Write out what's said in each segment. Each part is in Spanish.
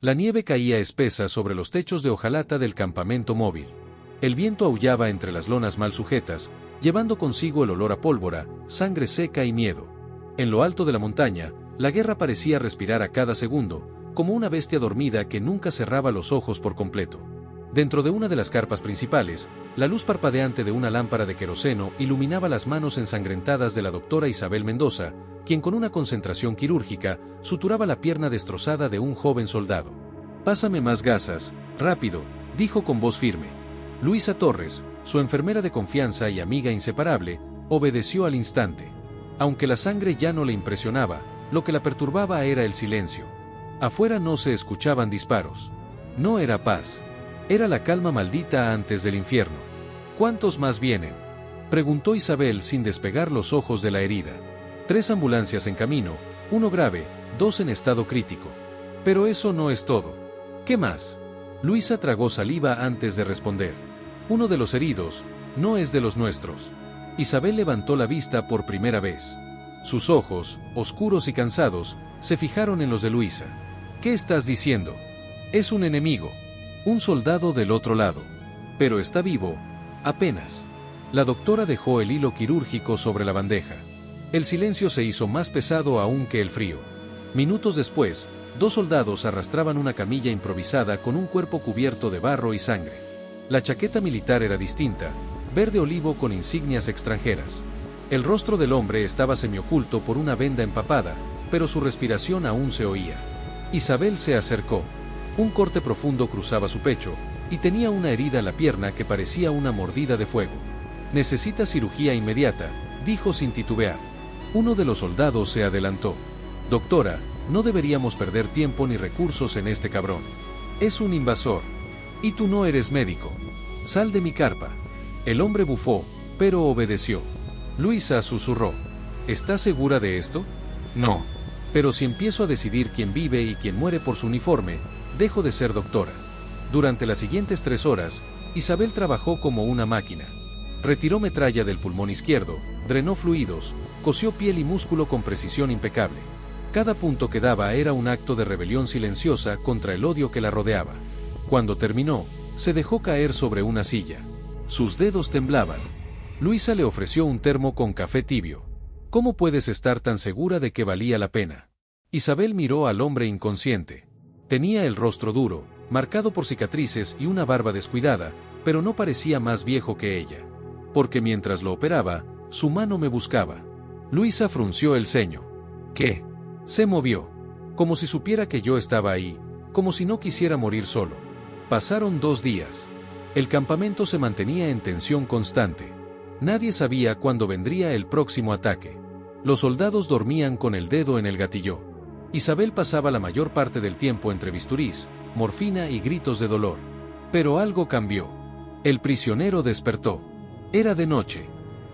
La nieve caía espesa sobre los techos de hojalata del campamento móvil. El viento aullaba entre las lonas mal sujetas, llevando consigo el olor a pólvora, sangre seca y miedo. En lo alto de la montaña, la guerra parecía respirar a cada segundo, como una bestia dormida que nunca cerraba los ojos por completo. Dentro de una de las carpas principales, la luz parpadeante de una lámpara de queroseno iluminaba las manos ensangrentadas de la doctora Isabel Mendoza, quien con una concentración quirúrgica suturaba la pierna destrozada de un joven soldado. «Pásame más gasas, rápido», dijo con voz firme. Luisa Torres, su enfermera de confianza y amiga inseparable, obedeció al instante. Aunque la sangre ya no le impresionaba, lo que la perturbaba era el silencio. Afuera no se escuchaban disparos. No era paz. Era la calma maldita antes del infierno. «¿Cuántos más vienen?», preguntó Isabel sin despegar los ojos de la herida. 3 ambulancias en camino, 1 grave, 2 en estado crítico. Pero eso no es todo. ¿Qué más? Luisa tragó saliva antes de responder. «Uno de los heridos, no es de los nuestros». Isabel levantó la vista por primera vez. Sus ojos, oscuros y cansados, se fijaron en los de Luisa. «¿Qué estás diciendo? Es un enemigo. Un soldado del otro lado. Pero está vivo, apenas». La doctora dejó el hilo quirúrgico sobre la bandeja. El silencio se hizo más pesado aún que el frío. Minutos después, 2 soldados arrastraban una camilla improvisada con un cuerpo cubierto de barro y sangre. La chaqueta militar era distinta, verde olivo con insignias extranjeras. El rostro del hombre estaba semioculto por una venda empapada, pero su respiración aún se oía. Isabel se acercó. Un corte profundo cruzaba su pecho, y tenía una herida en la pierna que parecía una mordida de fuego. «Necesita cirugía inmediata», dijo sin titubear. Uno de los soldados se adelantó. «Doctora, no deberíamos perder tiempo ni recursos en este cabrón. Es un invasor. Y tú no eres médico. Sal de mi carpa». El hombre bufó, pero obedeció. Luisa susurró. «¿Estás segura de esto?». «No. Pero si empiezo a decidir quién vive y quién muere por su uniforme, dejo de ser doctora». Durante las siguientes 3 horas, Isabel trabajó como una máquina. Retiró metralla del pulmón izquierdo, drenó fluidos, cosió piel y músculo con precisión impecable. Cada punto que daba era un acto de rebelión silenciosa contra el odio que la rodeaba. Cuando terminó, se dejó caer sobre una silla. Sus dedos temblaban. Luisa le ofreció un termo con café tibio. «¿Cómo puedes estar tan segura de que valía la pena?». Isabel miró al hombre inconsciente. Tenía el rostro duro, marcado por cicatrices y una barba descuidada, pero no parecía más viejo que ella. «Porque mientras lo operaba, su mano me buscaba». Luisa frunció el ceño. «¿Qué?». Se movió. Como si supiera que yo estaba ahí, como si no quisiera morir solo. Pasaron 2 días. El campamento se mantenía en tensión constante. Nadie sabía cuándo vendría el próximo ataque. Los soldados dormían con el dedo en el gatillo. Isabel pasaba la mayor parte del tiempo entre bisturís, morfina y gritos de dolor. Pero algo cambió. El prisionero despertó. Era de noche.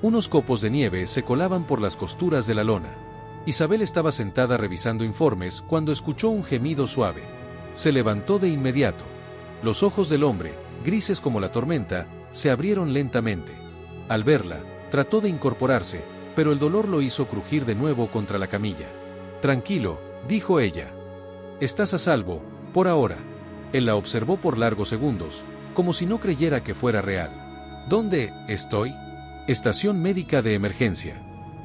Unos copos de nieve se colaban por las costuras de la lona. Isabel estaba sentada revisando informes cuando escuchó un gemido suave. Se levantó de inmediato. Los ojos del hombre, grises como la tormenta, se abrieron lentamente. Al verla, trató de incorporarse, pero el dolor lo hizo crujir de nuevo contra la camilla. «Tranquilo», dijo ella. «Estás a salvo, por ahora». Él la observó por largos segundos, como si no creyera que fuera real. «¿Dónde estoy?». «Estación médica de emergencia.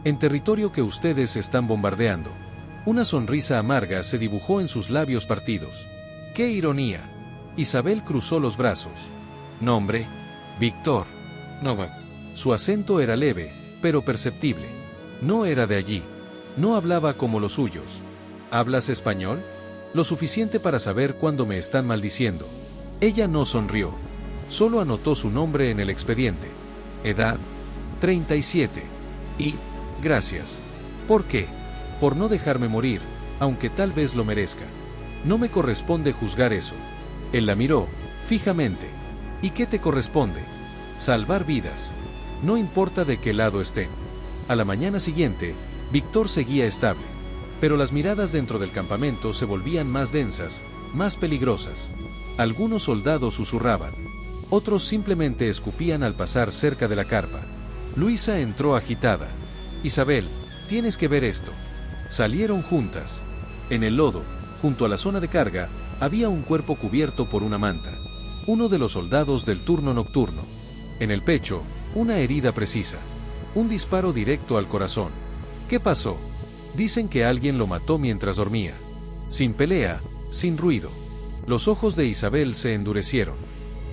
En territorio que ustedes están bombardeando». Una sonrisa amarga se dibujó en sus labios partidos. ¡Qué ironía! Isabel cruzó los brazos. «¿Nombre?». «Víctor». «Novak». Su acento era leve, pero perceptible. No era de allí. No hablaba como los suyos. «¿Hablas español?». «Lo suficiente para saber cuándo me están maldiciendo». Ella no sonrió. Solo anotó su nombre en el expediente. «Edad?». 37. «Y, gracias». «¿Por qué?». «Por no dejarme morir, aunque tal vez lo merezca. No me corresponde juzgar eso». Él la miró, fijamente. «¿Y qué te corresponde?». «Salvar vidas. No importa de qué lado estén». A la mañana siguiente, Víctor seguía estable. Pero las miradas dentro del campamento se volvían más densas, más peligrosas. Algunos soldados susurraban. Otros simplemente escupían al pasar cerca de la carpa. Luisa entró agitada. «Isabel, tienes que ver esto». Salieron juntas. En el lodo, junto a la zona de carga, había un cuerpo cubierto por una manta. Uno de los soldados del turno nocturno. En el pecho, una herida precisa. Un disparo directo al corazón. ¿Qué pasó? Dicen que alguien lo mató mientras dormía. Sin pelea, sin ruido. Los ojos de Isabel se endurecieron.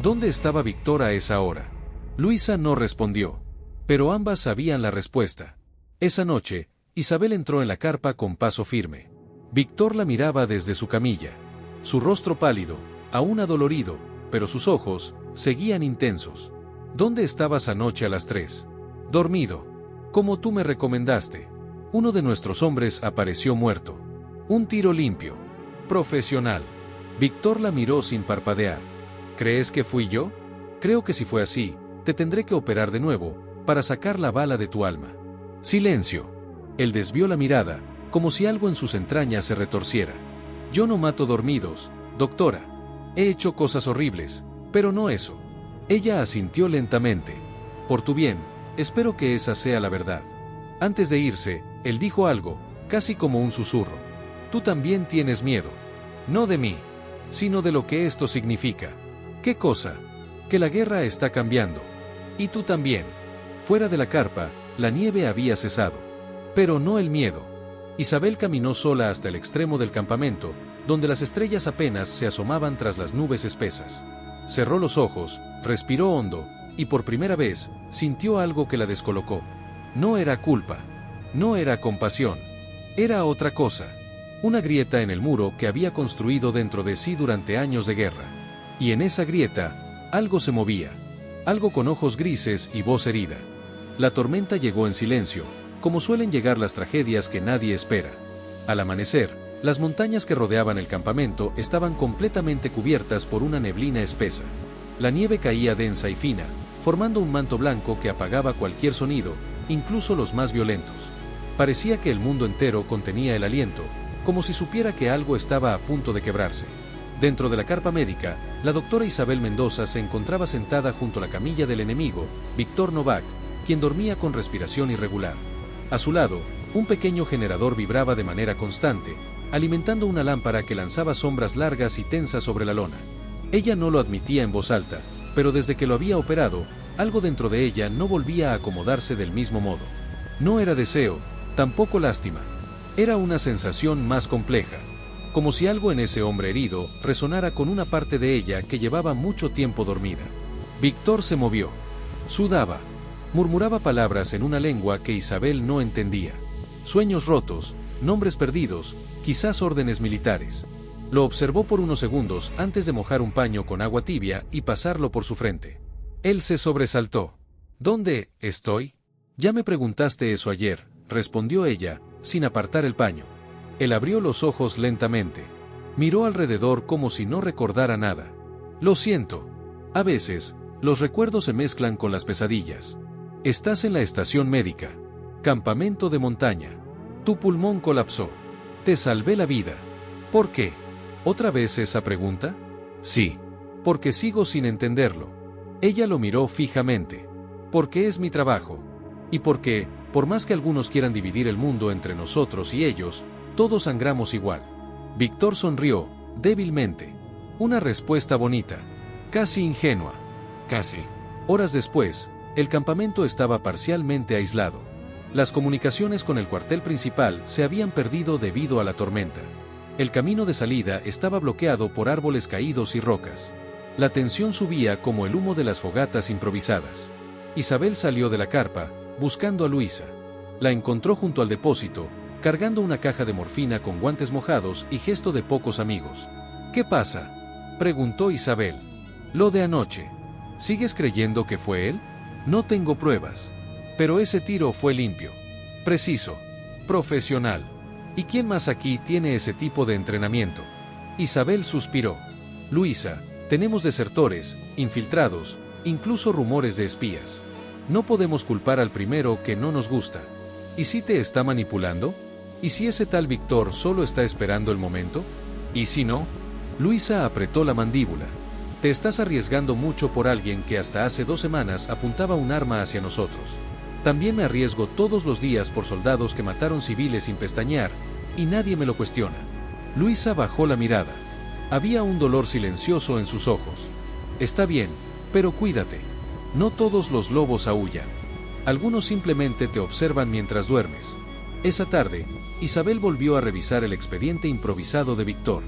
¿Dónde estaba Víctor a esa hora? Luisa no respondió. Pero ambas sabían la respuesta. Esa noche, Isabel entró en la carpa con paso firme. Víctor la miraba desde su camilla. Su rostro pálido, aún adolorido, pero sus ojos seguían intensos. ¿Dónde estabas anoche a las 3? Dormido. Como tú me recomendaste. Uno de nuestros hombres apareció muerto. Un tiro limpio. Profesional. Víctor la miró sin parpadear. ¿Crees que fui yo? Creo que si fue así, te tendré que operar de nuevo, para sacar la bala de tu alma. Silencio. Él desvió la mirada, como si algo en sus entrañas se retorciera. Yo no mato dormidos, doctora. He hecho cosas horribles, pero no eso. Ella asintió lentamente. Por tu bien, espero que esa sea la verdad. Antes de irse, él dijo algo, casi como un susurro. Tú también tienes miedo. No de mí, sino de lo que esto significa. ¿Qué cosa? Que la guerra está cambiando. Y tú también. Fuera de la carpa, la nieve había cesado. Pero no el miedo. Isabel caminó sola hasta el extremo del campamento, donde las estrellas apenas se asomaban tras las nubes espesas. Cerró los ojos, respiró hondo, y por primera vez, sintió algo que la descolocó. No era culpa. No era compasión. Era otra cosa. Una grieta en el muro que había construido dentro de sí durante años de guerra. Y en esa grieta, algo se movía. Algo con ojos grises y voz herida. La tormenta llegó en silencio, como suelen llegar las tragedias que nadie espera. Al amanecer, las montañas que rodeaban el campamento estaban completamente cubiertas por una neblina espesa. La nieve caía densa y fina, formando un manto blanco que apagaba cualquier sonido, incluso los más violentos. Parecía que el mundo entero contenía el aliento, como si supiera que algo estaba a punto de quebrarse. Dentro de la carpa médica, la doctora Isabel Mendoza se encontraba sentada junto a la camilla del enemigo, Víctor Novak, quien dormía con respiración irregular. A su lado, un pequeño generador vibraba de manera constante, alimentando una lámpara que lanzaba sombras largas y tensas sobre la lona. Ella no lo admitía en voz alta, pero desde que lo había operado, algo dentro de ella no volvía a acomodarse del mismo modo. No era deseo, tampoco lástima. Era una sensación más compleja, como si algo en ese hombre herido resonara con una parte de ella que llevaba mucho tiempo dormida. Víctor se movió. Sudaba. Murmuraba palabras en una lengua que Isabel no entendía. Sueños rotos, nombres perdidos, quizás órdenes militares. Lo observó por unos segundos antes de mojar un paño con agua tibia y pasarlo por su frente. Él se sobresaltó. ¿Dónde estoy? Ya me preguntaste eso ayer, respondió ella, sin apartar el paño. Él abrió los ojos lentamente. Miró alrededor como si no recordara nada. Lo siento. A veces, los recuerdos se mezclan con las pesadillas. Estás en la estación médica. Campamento de montaña. Tu pulmón colapsó. Te salvé la vida. ¿Por qué? ¿Otra vez esa pregunta? Sí. Porque sigo sin entenderlo. Ella lo miró fijamente. Porque es mi trabajo. Y porque, por más que algunos quieran dividir el mundo entre nosotros y ellos, todos sangramos igual. Víctor sonrió, débilmente. Una respuesta bonita. Casi ingenua. Casi. Horas después, el campamento estaba parcialmente aislado. Las comunicaciones con el cuartel principal se habían perdido debido a la tormenta. El camino de salida estaba bloqueado por árboles caídos y rocas. La tensión subía como el humo de las fogatas improvisadas. Isabel salió de la carpa, buscando a Luisa. La encontró junto al depósito, cargando una caja de morfina con guantes mojados y gesto de pocos amigos. ¿Qué pasa?, preguntó Isabel. Lo de anoche. ¿Sigues creyendo que fue él? No tengo pruebas. Pero ese tiro fue limpio. Preciso. Profesional. ¿Y quién más aquí tiene ese tipo de entrenamiento? Isabel suspiró. Luisa, tenemos desertores, infiltrados, incluso rumores de espías. No podemos culpar al primero que no nos gusta. ¿Y si te está manipulando? ¿Y si ese tal Víctor solo está esperando el momento? ¿Y si no? Luisa apretó la mandíbula. Te estás arriesgando mucho por alguien que hasta hace 2 semanas apuntaba un arma hacia nosotros. También me arriesgo todos los días por soldados que mataron civiles sin pestañear, y nadie me lo cuestiona. Luisa bajó la mirada. Había un dolor silencioso en sus ojos. Está bien, pero cuídate. No todos los lobos aúllan. Algunos simplemente te observan mientras duermes. Esa tarde, Isabel volvió a revisar el expediente improvisado de Víctor.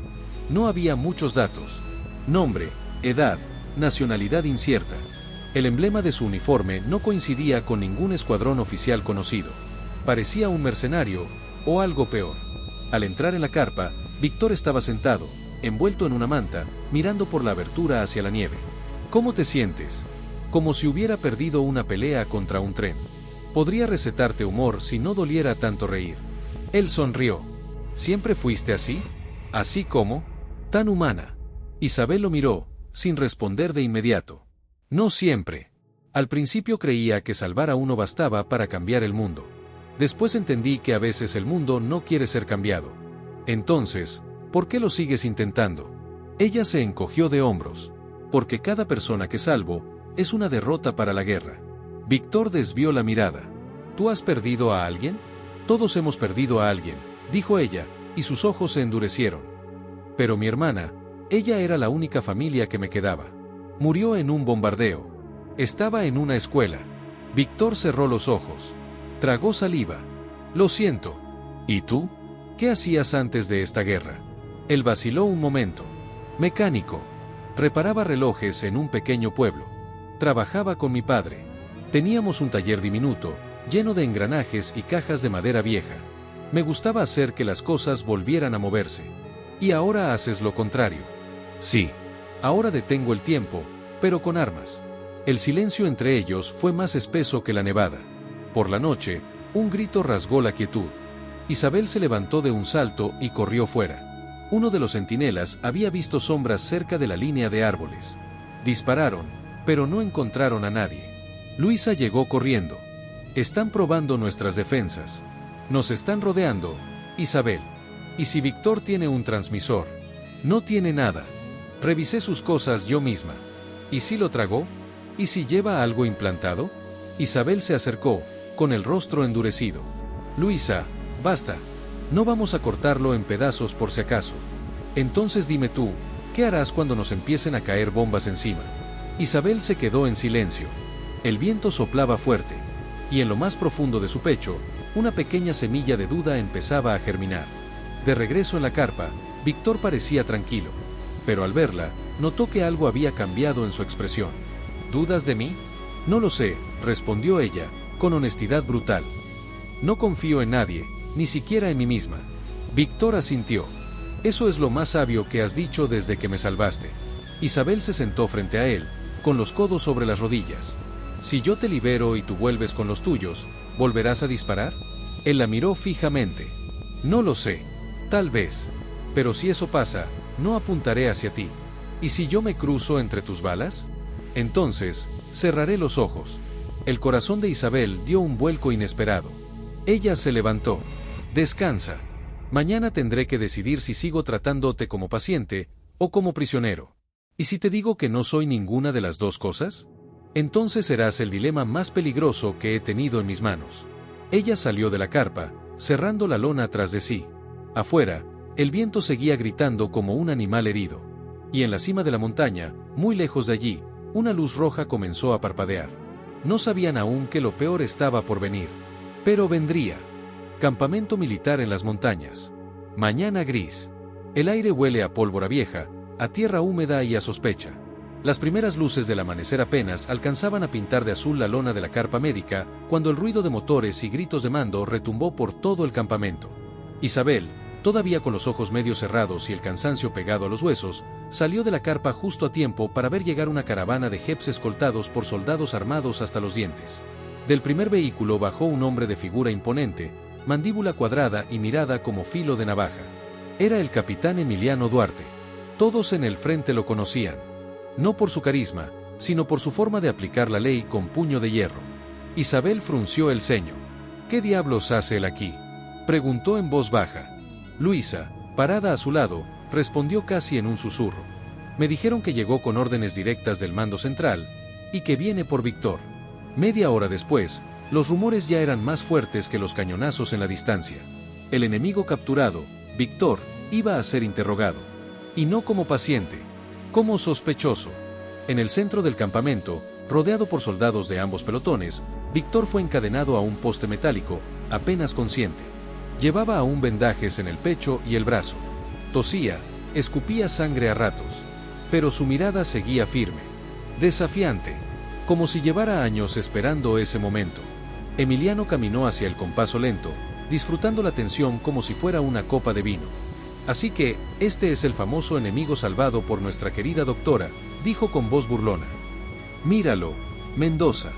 No había muchos datos. Nombre, edad, nacionalidad incierta. El emblema de su uniforme no coincidía con ningún escuadrón oficial conocido. Parecía un mercenario, o algo peor. Al entrar en la carpa, Víctor estaba sentado, envuelto en una manta, mirando por la abertura hacia la nieve. ¿Cómo te sientes? Como si hubiera perdido una pelea contra un tren. Podría recetarte humor si no doliera tanto reír. Él sonrió. ¿Siempre fuiste así? ¿Así como? ¿Tan humana? Isabel lo miró, sin responder de inmediato. No siempre. Al principio creía que salvar a uno bastaba para cambiar el mundo. Después entendí que a veces el mundo no quiere ser cambiado. Entonces, ¿por qué lo sigues intentando? Ella se encogió de hombros. Porque cada persona que salvo es una derrota para la guerra. Víctor desvió la mirada. ¿Tú has perdido a alguien? Todos hemos perdido a alguien, dijo ella, y sus ojos se endurecieron. Pero mi hermana, ella era la única familia que me quedaba. Murió en un bombardeo. Estaba en una escuela. Víctor cerró los ojos. Tragó saliva. Lo siento. ¿Y tú? ¿Qué hacías antes de esta guerra? Él vaciló un momento. Mecánico. Reparaba relojes en un pequeño pueblo. Trabajaba con mi padre. Teníamos un taller diminuto, lleno de engranajes y cajas de madera vieja. Me gustaba hacer que las cosas volvieran a moverse. Y ahora haces lo contrario. Sí. Ahora detengo el tiempo, pero con armas. El silencio entre ellos fue más espeso que la nevada. Por la noche, un grito rasgó la quietud. Isabel se levantó de un salto y corrió fuera. Uno de los centinelas había visto sombras cerca de la línea de árboles. Dispararon, pero no encontraron a nadie. Luisa llegó corriendo. Están probando nuestras defensas. Nos están rodeando, Isabel. ¿Y si Víctor tiene un transmisor? No tiene nada. Revisé sus cosas yo misma. ¿Y si lo tragó? ¿Y si lleva algo implantado? Isabel se acercó, con el rostro endurecido. Luisa, basta. No vamos a cortarlo en pedazos por si acaso. Entonces dime tú, ¿qué harás cuando nos empiecen a caer bombas encima? Isabel se quedó en silencio. El viento soplaba fuerte, y en lo más profundo de su pecho, una pequeña semilla de duda empezaba a germinar. De regreso en la carpa, Víctor parecía tranquilo, pero al verla, notó que algo había cambiado en su expresión. ¿Dudas de mí? No lo sé, respondió ella, con honestidad brutal. No confío en nadie, ni siquiera en mí misma. Víctor asintió. Eso es lo más sabio que has dicho desde que me salvaste. Isabel se sentó frente a él, con los codos sobre las rodillas. Si yo te libero y tú vuelves con los tuyos, ¿volverás a disparar? Él la miró fijamente. No lo sé. Tal vez. Pero si eso pasa, no apuntaré hacia ti. ¿Y si yo me cruzo entre tus balas? Entonces, cerraré los ojos. El corazón de Isabel dio un vuelco inesperado. Ella se levantó. Descansa. Mañana tendré que decidir si sigo tratándote como paciente, o como prisionero. ¿Y si te digo que no soy ninguna de las dos cosas? Entonces serás el dilema más peligroso que he tenido en mis manos. Ella salió de la carpa, cerrando la lona tras de sí. Afuera, el viento seguía gritando como un animal herido. Y en la cima de la montaña, muy lejos de allí, una luz roja comenzó a parpadear. No sabían aún que lo peor estaba por venir. Pero vendría. Campamento militar en las montañas. Mañana gris. El aire huele a pólvora vieja, a tierra húmeda y a sospecha. Las primeras luces del amanecer apenas alcanzaban a pintar de azul la lona de la carpa médica, cuando el ruido de motores y gritos de mando retumbó por todo el campamento. Isabel, todavía con los ojos medio cerrados y el cansancio pegado a los huesos, salió de la carpa justo a tiempo para ver llegar una caravana de jeeps escoltados por soldados armados hasta los dientes. Del primer vehículo bajó un hombre de figura imponente, mandíbula cuadrada y mirada como filo de navaja. Era el capitán Emiliano Duarte. Todos en el frente lo conocían. No por su carisma, sino por su forma de aplicar la ley con puño de hierro. Isabel frunció el ceño. ¿Qué diablos hace él aquí?, preguntó en voz baja. Luisa, parada a su lado, respondió casi en un susurro. Me dijeron que llegó con órdenes directas del mando central, y que viene por Víctor. Media hora después, los rumores ya eran más fuertes que los cañonazos en la distancia. El enemigo capturado, Víctor, iba a ser interrogado. Y no como paciente, como sospechoso. En el centro del campamento, rodeado por soldados de ambos pelotones, Víctor fue encadenado a un poste metálico, apenas consciente. Llevaba aún vendajes en el pecho y el brazo. Tosía, escupía sangre a ratos. Pero su mirada seguía firme, desafiante, como si llevara años esperando ese momento. Emiliano caminó hacia el compaso lento, disfrutando la tensión como si fuera una copa de vino. Así que, este es el famoso enemigo salvado por nuestra querida doctora, dijo con voz burlona. Míralo, Mendoza.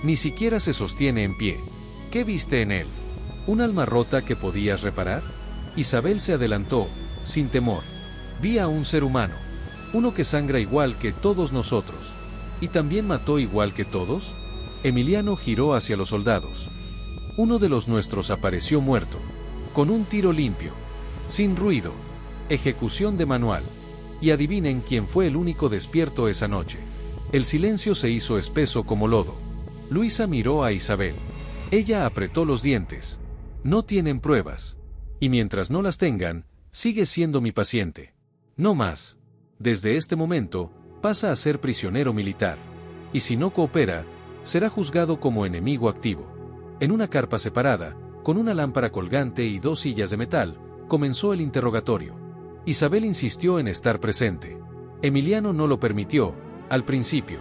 Ni siquiera se sostiene en pie. ¿Qué viste en él? ¿Un alma rota que podías reparar? Isabel se adelantó, sin temor. Vi a un ser humano. Uno que sangra igual que todos nosotros. ¿Y también mató igual que todos? Emiliano giró hacia los soldados. Uno de los nuestros apareció muerto. Con un tiro limpio. Sin ruido. Ejecución de manual. Y adivinen quién fue el único despierto esa noche. El silencio se hizo espeso como lodo. Luisa miró a Isabel. Ella apretó los dientes. No tienen pruebas. Y mientras no las tengan, sigue siendo mi paciente. No más. Desde este momento, pasa a ser prisionero militar. Y si no coopera, será juzgado como enemigo activo. En una carpa separada, con una lámpara colgante y 2 sillas de metal, comenzó el interrogatorio. Isabel insistió en estar presente. Emiliano no lo permitió, al principio.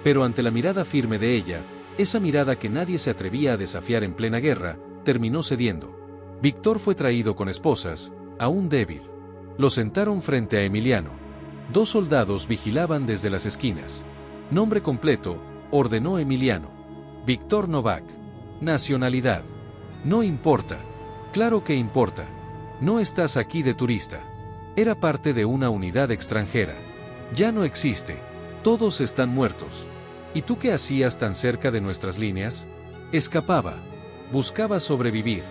Pero ante la mirada firme de ella, esa mirada que nadie se atrevía a desafiar en plena guerra, terminó cediendo. Víctor fue traído con esposas, aún débil. Lo sentaron frente a Emiliano. 2 soldados vigilaban desde las esquinas. Nombre completo, ordenó Emiliano. Víctor Novak. Nacionalidad. No importa. Claro que importa. No estás aquí de turista. Era parte de una unidad extranjera. Ya no existe. Todos están muertos. ¿Y tú qué hacías tan cerca de nuestras líneas? Escapaba. Buscaba sobrevivir.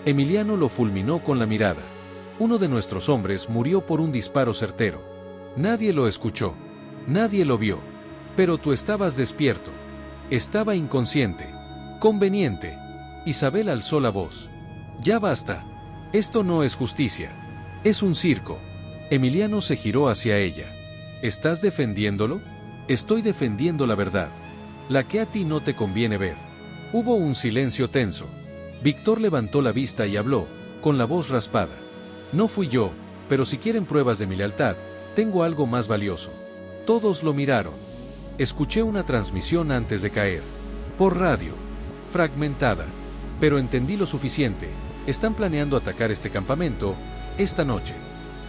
Emiliano lo fulminó con la mirada. Uno de nuestros hombres murió por un disparo certero. Nadie lo escuchó. Nadie lo vio. Pero tú estabas despierto. Estaba inconsciente. Conveniente. Isabel alzó la voz. Ya basta. Esto no es justicia. Es un circo. Emiliano se giró hacia ella. ¿Estás defendiéndolo? Estoy defendiendo la verdad. La que a ti no te conviene ver. Hubo un silencio tenso. Víctor levantó la vista y habló, con la voz raspada. No fui yo, pero si quieren pruebas de mi lealtad, tengo algo más valioso. Todos lo miraron. Escuché una transmisión antes de caer. Por radio. Fragmentada. Pero entendí lo suficiente. Están planeando atacar este campamento, esta noche.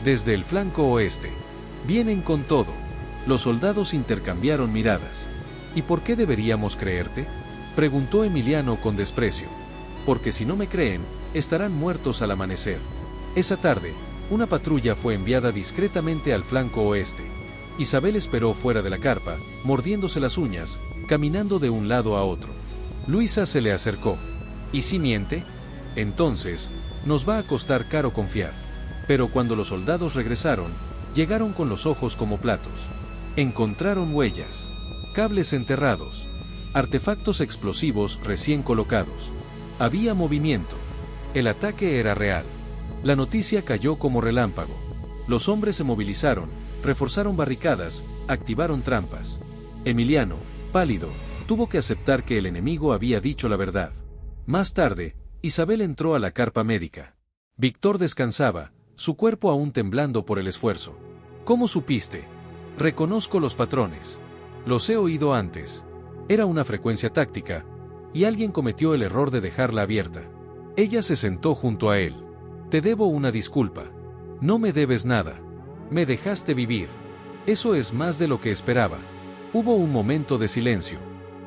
Desde el flanco oeste. Vienen con todo. Los soldados intercambiaron miradas. ¿Y por qué deberíamos creerte? Preguntó Emiliano con desprecio. Porque si no me creen, estarán muertos al amanecer. Esa tarde, una patrulla fue enviada discretamente al flanco oeste. Isabel esperó fuera de la carpa, mordiéndose las uñas, caminando de un lado a otro. Luisa se le acercó. ¿Y si miente? Entonces, nos va a costar caro confiar. Pero cuando los soldados regresaron, llegaron con los ojos como platos. Encontraron huellas, cables enterrados, artefactos explosivos recién colocados. Había movimiento. El ataque era real. La noticia cayó como relámpago. Los hombres se movilizaron, reforzaron barricadas, activaron trampas. Emiliano, pálido, tuvo que aceptar que el enemigo había dicho la verdad. Más tarde, Isabel entró a la carpa médica. Víctor descansaba, su cuerpo aún temblando por el esfuerzo. ¿Cómo supiste? Reconozco los patrones. Los he oído antes. Era una frecuencia táctica, y alguien cometió el error de dejarla abierta. Ella se sentó junto a él. Te debo una disculpa. No me debes nada. Me dejaste vivir. Eso es más de lo que esperaba. Hubo un momento de silencio.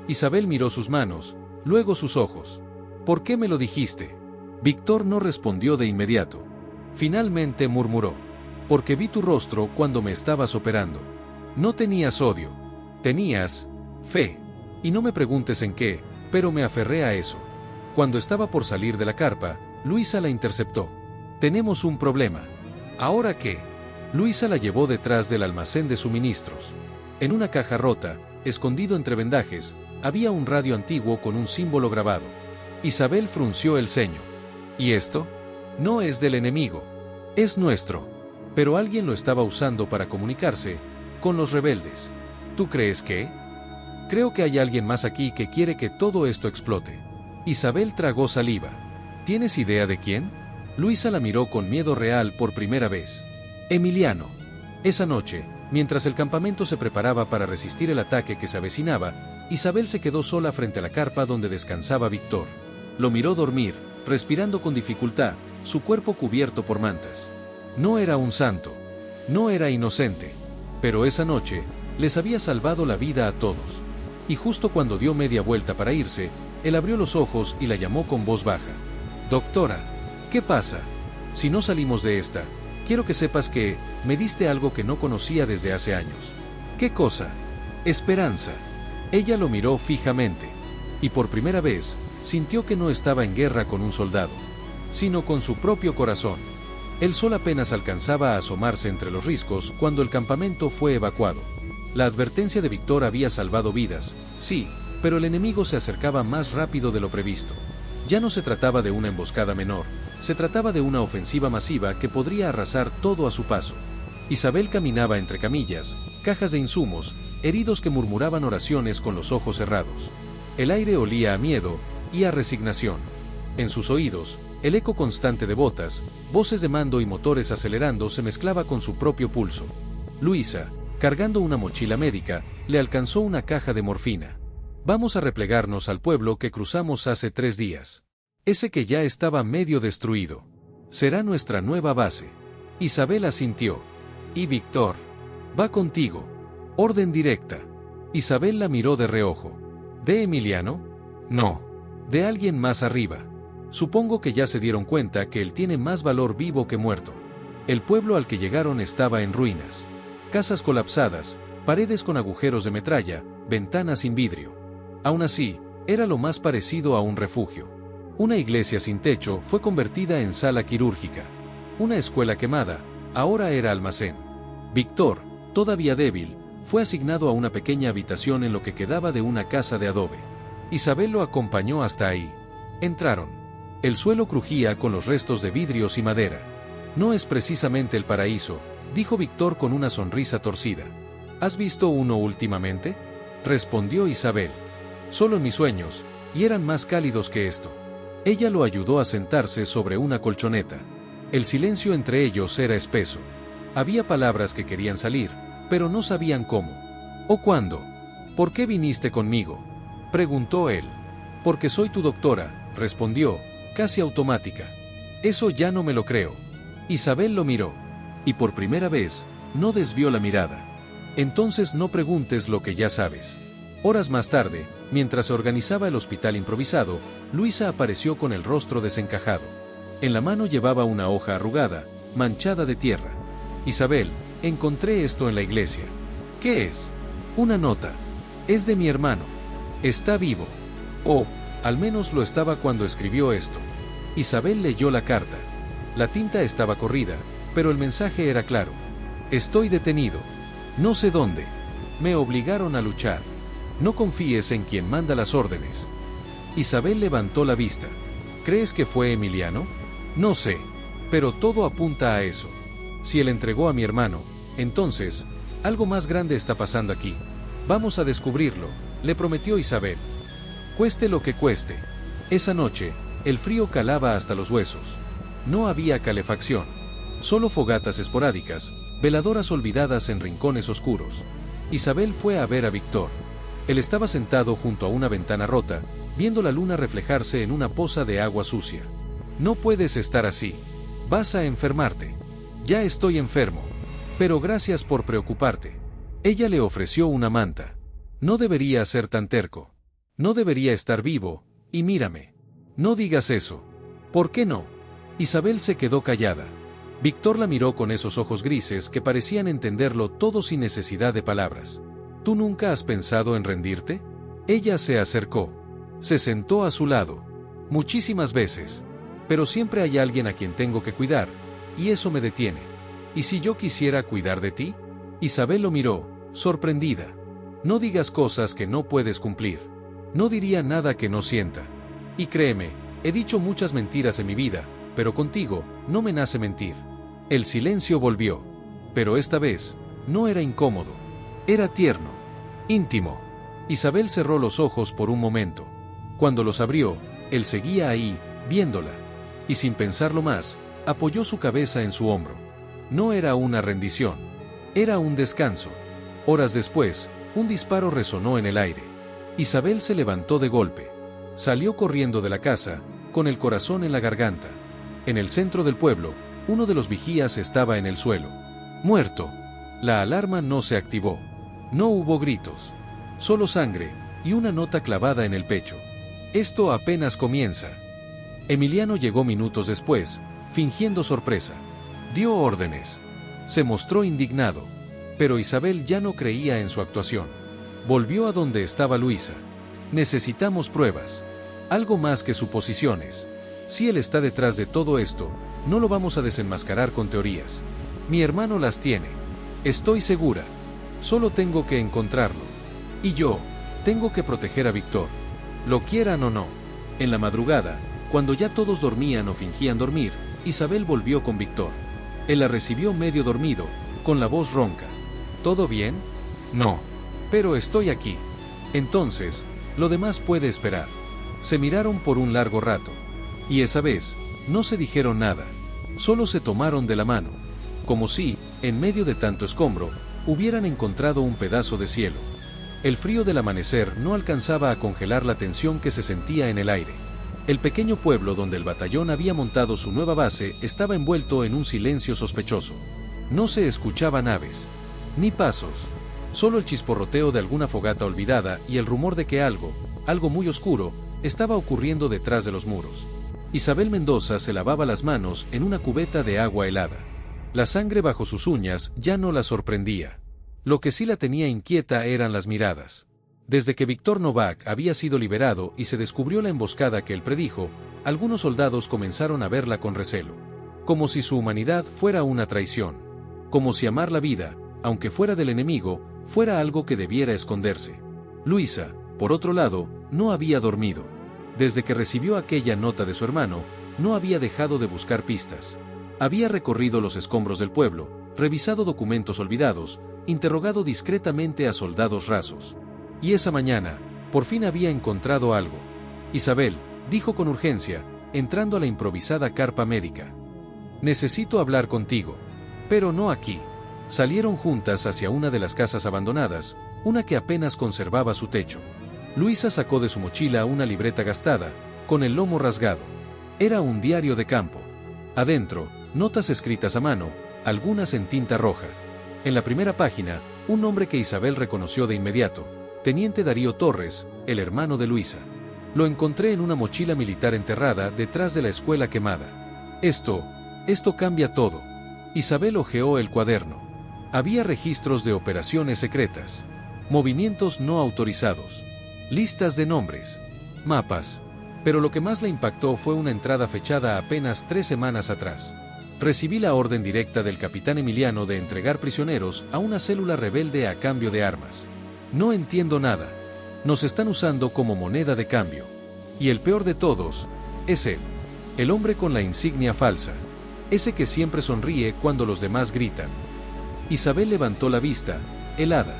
Isabel miró sus manos, luego sus ojos. ¿Por qué me lo dijiste? Víctor no respondió de inmediato. Finalmente murmuró. Porque vi tu rostro cuando me estabas operando. No tenías odio. Tenías fe. Y no me preguntes en qué, pero me aferré a eso. Cuando estaba por salir de la carpa, Luisa la interceptó. Tenemos un problema. ¿Ahora qué? Luisa la llevó detrás del almacén de suministros. En una caja rota, escondido entre vendajes, había un radio antiguo con un símbolo grabado. Isabel frunció el ceño. ¿Y esto? No es del enemigo. Es nuestro. Pero alguien lo estaba usando para comunicarse con los rebeldes. ¿Tú crees que? Creo que hay alguien más aquí que quiere que todo esto explote. Isabel tragó saliva. ¿Tienes idea de quién? Luisa la miró con miedo real por primera vez. Emiliano. Esa noche, mientras el campamento se preparaba para resistir el ataque que se avecinaba, Isabel se quedó sola frente a la carpa donde descansaba Víctor. Lo miró dormir, respirando con dificultad, su cuerpo cubierto por mantas. No era un santo. No era inocente. Pero esa noche, les había salvado la vida a todos. Y justo cuando dio media vuelta para irse, él abrió los ojos y la llamó con voz baja. Doctora, ¿qué pasa? Si no salimos de esta, quiero que sepas que me diste algo que no conocía desde hace años. ¿Qué cosa? Esperanza. Ella lo miró fijamente. Y por primera vez, sintió que no estaba en guerra con un soldado, sino con su propio corazón. El sol apenas alcanzaba a asomarse entre los riscos cuando el campamento fue evacuado. La advertencia de Víctor había salvado vidas, sí, pero el enemigo se acercaba más rápido de lo previsto. Ya no se trataba de una emboscada menor, se trataba de una ofensiva masiva que podría arrasar todo a su paso. Isabel caminaba entre camillas, cajas de insumos, heridos que murmuraban oraciones con los ojos cerrados. El aire olía a miedo y a resignación. En sus oídos, el eco constante de botas, voces de mando y motores acelerando se mezclaba con su propio pulso. Luisa, cargando una mochila médica, le alcanzó una caja de morfina. Vamos a replegarnos al pueblo que cruzamos hace 3 días. Ese que ya estaba medio destruido. Será nuestra nueva base. Isabel asintió. Y Víctor. Va contigo. Orden directa. Isabel la miró de reojo. ¿De Emiliano? No. De alguien más arriba. Supongo que ya se dieron cuenta que él tiene más valor vivo que muerto. El pueblo al que llegaron estaba en ruinas. Casas colapsadas, paredes con agujeros de metralla, ventanas sin vidrio. Aún así, era lo más parecido a un refugio. Una iglesia sin techo fue convertida en sala quirúrgica. Una escuela quemada, ahora era almacén. Víctor, todavía débil, fue asignado a una pequeña habitación en lo que quedaba de una casa de adobe. Isabel lo acompañó hasta ahí. Entraron. El suelo crujía con los restos de vidrios y madera. No es precisamente el paraíso, dijo Víctor con una sonrisa torcida. ¿Has visto uno últimamente? Respondió Isabel. Solo en mis sueños, y eran más cálidos que esto. Ella lo ayudó a sentarse sobre una colchoneta. El silencio entre ellos era espeso. Había palabras que querían salir, pero no sabían cómo. ¿O cuándo? ¿Por qué viniste conmigo?, preguntó él. Porque soy tu doctora, respondió, casi automática. Eso ya no me lo creo. Isabel lo miró. Y por primera vez, no desvió la mirada. Entonces no preguntes lo que ya sabes. Horas más tarde, mientras se organizaba el hospital improvisado, Luisa apareció con el rostro desencajado. En la mano llevaba una hoja arrugada, manchada de tierra. Isabel, encontré esto en la iglesia. ¿Qué es? Una nota. Es de mi hermano. Está vivo. Oh, al menos lo estaba cuando escribió esto. Isabel leyó la carta. La tinta estaba corrida, pero el mensaje era claro. Estoy detenido. No sé dónde. Me obligaron a luchar. No confíes en quien manda las órdenes. Isabel levantó la vista. ¿Crees que fue Emiliano? No sé. Pero todo apunta a eso. Si él entregó a mi hermano, entonces, algo más grande está pasando aquí. Vamos a descubrirlo, le prometió Isabel. Cueste lo que cueste. Esa noche, el frío calaba hasta los huesos. No había calefacción. Solo fogatas esporádicas, veladoras olvidadas en rincones oscuros. Isabel fue a ver a Víctor. Él estaba sentado junto a una ventana rota, viendo la luna reflejarse en una poza de agua sucia. No puedes estar así. Vas a enfermarte. Ya estoy enfermo. Pero gracias por preocuparte. Ella le ofreció una manta. No debería ser tan terco. No debería estar vivo, y mírame. No digas eso. ¿Por qué no? Isabel se quedó callada. Víctor la miró con esos ojos grises que parecían entenderlo todo sin necesidad de palabras. ¿Tú nunca has pensado en rendirte? Ella se acercó. Se sentó a su lado. Muchísimas veces. Pero siempre hay alguien a quien tengo que cuidar, y eso me detiene. ¿Y si yo quisiera cuidar de ti? Isabel lo miró, sorprendida. No digas cosas que no puedes cumplir. No diría nada que no sienta. Y créeme, he dicho muchas mentiras en mi vida, pero contigo, no me nace mentir. El silencio volvió. Pero esta vez, no era incómodo. Era tierno. Íntimo. Isabel cerró los ojos por un momento. Cuando los abrió, él seguía ahí, viéndola. Y sin pensarlo más, apoyó su cabeza en su hombro. No era una rendición. Era un descanso. Horas después, un disparo resonó en el aire. Isabel se levantó de golpe. Salió corriendo de la casa, con el corazón en la garganta. En el centro del pueblo, uno de los vigías estaba en el suelo. Muerto. La alarma no se activó. No hubo gritos. Solo sangre, y una nota clavada en el pecho. Esto apenas comienza. Emiliano llegó minutos después, fingiendo sorpresa. Dio órdenes. Se mostró indignado. Pero Isabel ya no creía en su actuación. Volvió a donde estaba Luisa. Necesitamos pruebas. Algo más que suposiciones. Si él está detrás de todo esto, no lo vamos a desenmascarar con teorías. Mi hermano las tiene. Estoy segura. Solo tengo que encontrarlo. Y yo, tengo que proteger a Víctor. Lo quieran o no. En la madrugada, cuando ya todos dormían o fingían dormir, Isabel volvió con Víctor. Él la recibió medio dormido, con la voz ronca. ¿Todo bien? No. Pero estoy aquí. Entonces, lo demás puede esperar. Se miraron por un largo rato. Y esa vez, no se dijeron nada. Solo se tomaron de la mano. Como si, en medio de tanto escombro, hubieran encontrado un pedazo de cielo. El frío del amanecer no alcanzaba a congelar la tensión que se sentía en el aire. El pequeño pueblo donde el batallón había montado su nueva base estaba envuelto en un silencio sospechoso. No se escuchaban aves, ni pasos, solo el chisporroteo de alguna fogata olvidada y el rumor de que algo muy oscuro, estaba ocurriendo detrás de los muros. Isabel Mendoza se lavaba las manos en una cubeta de agua helada. La sangre bajo sus uñas ya no la sorprendía. Lo que sí la tenía inquieta eran las miradas. Desde que Víctor Novak había sido liberado y se descubrió la emboscada que él predijo, algunos soldados comenzaron a verla con recelo. Como si su humanidad fuera una traición. Como si amar la vida, aunque fuera del enemigo, fuera algo que debiera esconderse. Luisa, por otro lado, no había dormido. Desde que recibió aquella nota de su hermano, no había dejado de buscar pistas. Había recorrido los escombros del pueblo, revisado documentos olvidados, interrogado discretamente a soldados rasos. Y esa mañana, por fin había encontrado algo. Isabel, dijo con urgencia, entrando a la improvisada carpa médica. Necesito hablar contigo. Pero no aquí. Salieron juntas hacia una de las casas abandonadas, una que apenas conservaba su techo. Luisa sacó de su mochila una libreta gastada, con el lomo rasgado. Era un diario de campo. Adentro, notas escritas a mano, algunas en tinta roja. En la primera página, un nombre que Isabel reconoció de inmediato, Teniente Darío Torres, el hermano de Luisa. Lo encontré en una mochila militar enterrada detrás de la escuela quemada. Esto cambia todo. Isabel hojeó el cuaderno. Había registros de operaciones secretas, movimientos no autorizados, listas de nombres, mapas. Pero lo que más le impactó fue una entrada fechada apenas 3 semanas atrás. Recibí la orden directa del capitán Emiliano de entregar prisioneros a una célula rebelde a cambio de armas. No entiendo nada. Nos están usando como moneda de cambio. Y el peor de todos, es él. El hombre con la insignia falsa. Ese que siempre sonríe cuando los demás gritan. Isabel levantó la vista, helada.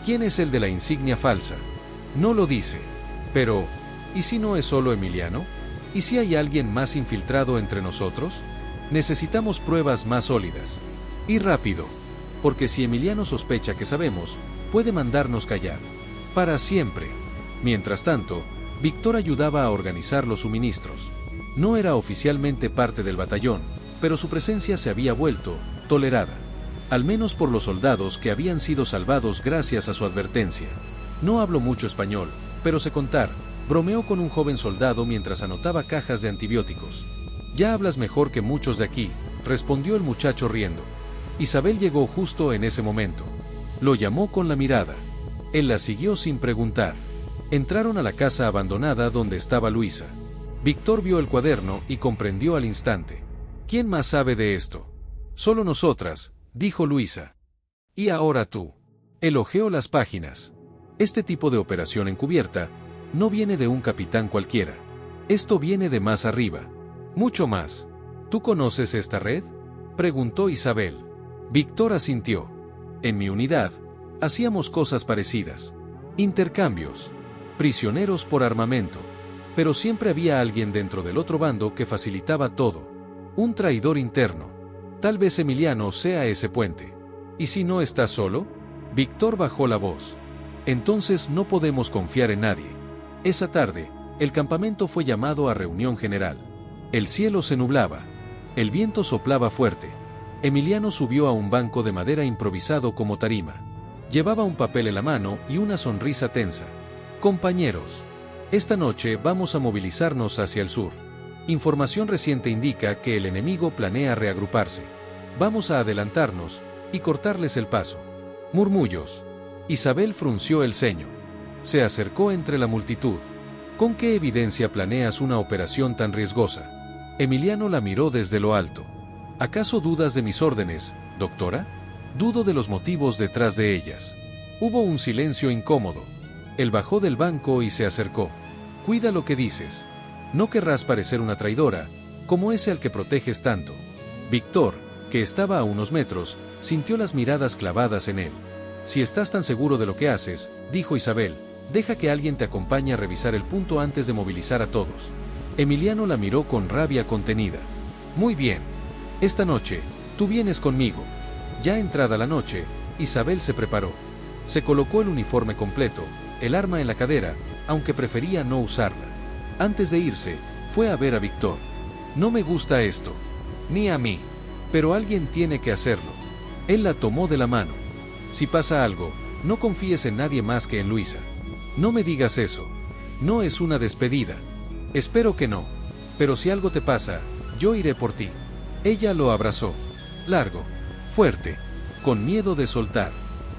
¿Quién es el de la insignia falsa? No lo dice. Pero, ¿y si no es solo Emiliano? ¿Y si hay alguien más infiltrado entre nosotros? Necesitamos pruebas más sólidas. Y rápido. Porque si Emiliano sospecha que sabemos, puede mandarnos callar. Para siempre. Mientras tanto, Víctor ayudaba a organizar los suministros. No era oficialmente parte del batallón, pero su presencia se había vuelto tolerada. Al menos por los soldados que habían sido salvados gracias a su advertencia. No hablo mucho español, pero sé contar, bromeó con un joven soldado mientras anotaba cajas de antibióticos. Ya hablas mejor que muchos de aquí, respondió el muchacho riendo. Isabel llegó justo en ese momento. Lo llamó con la mirada. Él la siguió sin preguntar. Entraron a la casa abandonada donde estaba Luisa. Víctor vio el cuaderno y comprendió al instante. ¿Quién más sabe de esto? Solo nosotras, dijo Luisa. Y ahora tú. Elogió las páginas. Este tipo de operación encubierta no viene de un capitán cualquiera. Esto viene de más arriba. Mucho más. ¿Tú conoces esta red? Preguntó Isabel. Víctor asintió. En mi unidad, hacíamos cosas parecidas. Intercambios. Prisioneros por armamento. Pero siempre había alguien dentro del otro bando que facilitaba todo. Un traidor interno. Tal vez Emiliano sea ese puente. ¿Y si no está solo? Víctor bajó la voz. Entonces no podemos confiar en nadie. Esa tarde, el campamento fue llamado a reunión general. El cielo se nublaba. El viento soplaba fuerte. Emiliano subió a un banco de madera improvisado como tarima. Llevaba un papel en la mano y una sonrisa tensa. Compañeros, esta noche vamos a movilizarnos hacia el sur. Información reciente indica que el enemigo planea reagruparse. Vamos a adelantarnos y cortarles el paso. Murmullos. Isabel frunció el ceño. Se acercó entre la multitud. ¿Con qué evidencia planeas una operación tan riesgosa? Emiliano la miró desde lo alto. ¿Acaso dudas de mis órdenes, doctora? Dudo de los motivos detrás de ellas. Hubo un silencio incómodo. Él bajó del banco y se acercó. Cuida lo que dices. No querrás parecer una traidora, como ese al que proteges tanto. Víctor, que estaba a unos metros, sintió las miradas clavadas en él. Si estás tan seguro de lo que haces, dijo Isabel, deja que alguien te acompañe a revisar el punto antes de movilizar a todos. Emiliano la miró con rabia contenida. Muy bien. Esta noche, tú vienes conmigo. Ya entrada la noche, Isabel se preparó. Se colocó el uniforme completo, el arma en la cadera, aunque prefería no usarla. Antes de irse, fue a ver a Víctor. No me gusta esto. Ni a mí. Pero alguien tiene que hacerlo. Él la tomó de la mano. Si pasa algo, no confíes en nadie más que en Luisa. No me digas eso. No es una despedida. Espero que no. Pero si algo te pasa, yo iré por ti. Ella lo abrazó. Largo. Fuerte. Con miedo de soltar.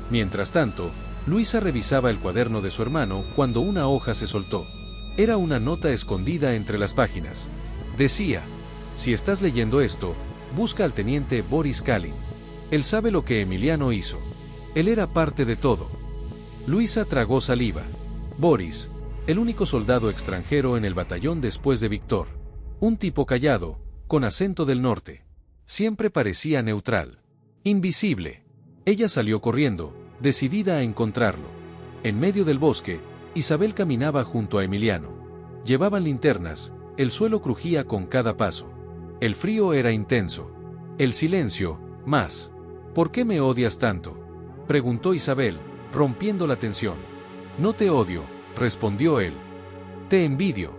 Mientras tanto, Luisa revisaba el cuaderno de su hermano cuando una hoja se soltó. Era una nota escondida entre las páginas. Decía: si estás leyendo esto, busca al teniente Boris Kalin. Él sabe lo que Emiliano hizo. Él era parte de todo. Luisa tragó saliva. Boris, el único soldado extranjero en el batallón después de Víctor. Un tipo callado, con acento del norte. Siempre parecía neutral. Invisible. Ella salió corriendo, decidida a encontrarlo. En medio del bosque, Isabel caminaba junto a Emiliano. Llevaban linternas, el suelo crujía con cada paso. El frío era intenso. El silencio, más. ¿Por qué me odias tanto?, preguntó Isabel, rompiendo la tensión. No te odio, respondió él. Te envidio.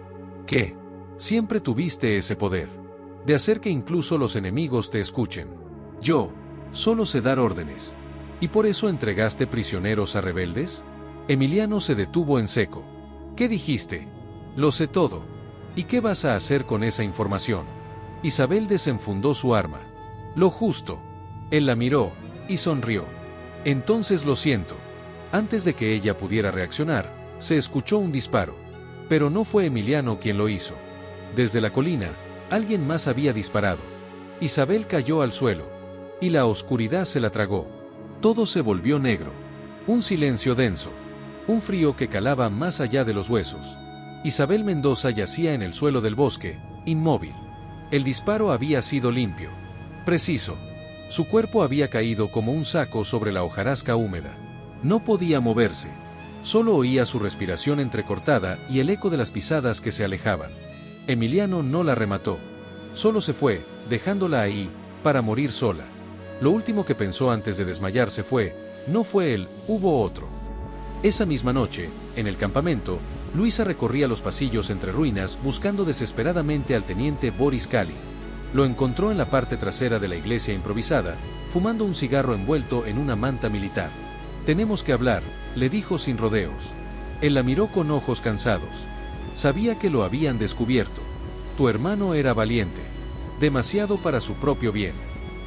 ¿Qué? Siempre tuviste ese poder. De hacer que incluso los enemigos te escuchen. Yo, solo sé dar órdenes. ¿Y por eso entregaste prisioneros a rebeldes? Emiliano se detuvo en seco. ¿Qué dijiste? Lo sé todo. ¿Y qué vas a hacer con esa información? Isabel desenfundó su arma. Lo justo. Él la miró, y sonrió. Entonces lo siento. Antes de que ella pudiera reaccionar, se escuchó un disparo. Pero no fue Emiliano quien lo hizo. Desde la colina, alguien más había disparado. Isabel cayó al suelo. Y la oscuridad se la tragó. Todo se volvió negro. Un silencio denso. Un frío que calaba más allá de los huesos. Isabel Mendoza yacía en el suelo del bosque, inmóvil. El disparo había sido limpio. Preciso. Su cuerpo había caído como un saco sobre la hojarasca húmeda. No podía moverse. Solo oía su respiración entrecortada y el eco de las pisadas que se alejaban. Emiliano no la remató. Solo se fue, dejándola ahí, para morir sola. Lo último que pensó antes de desmayarse fue: no fue él, hubo otro. Esa misma noche, en el campamento, Luisa recorría los pasillos entre ruinas buscando desesperadamente al teniente Boris Kalin. Lo encontró en la parte trasera de la iglesia improvisada, fumando un cigarro envuelto en una manta militar. Tenemos que hablar, le dijo sin rodeos. Él la miró con ojos cansados. Sabía que lo habían descubierto. Tu hermano era valiente. Demasiado para su propio bien.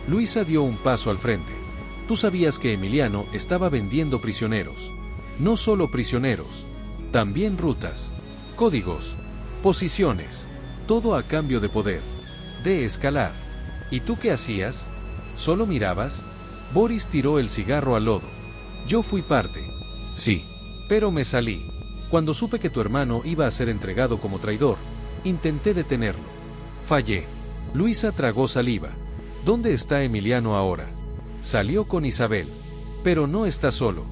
Luisa dio un paso al frente. Tú sabías que Emiliano estaba vendiendo prisioneros. No solo prisioneros. También rutas, códigos, posiciones. Todo a cambio de poder. De escalar. ¿Y tú qué hacías? ¿Solo mirabas? Boris tiró el cigarro al lodo. Yo fui parte. Sí. Pero me salí. Cuando supe que tu hermano iba a ser entregado como traidor, intenté detenerlo. Fallé. Luisa tragó saliva. ¿Dónde está Emiliano ahora? Salió con Isabel. Pero no está solo.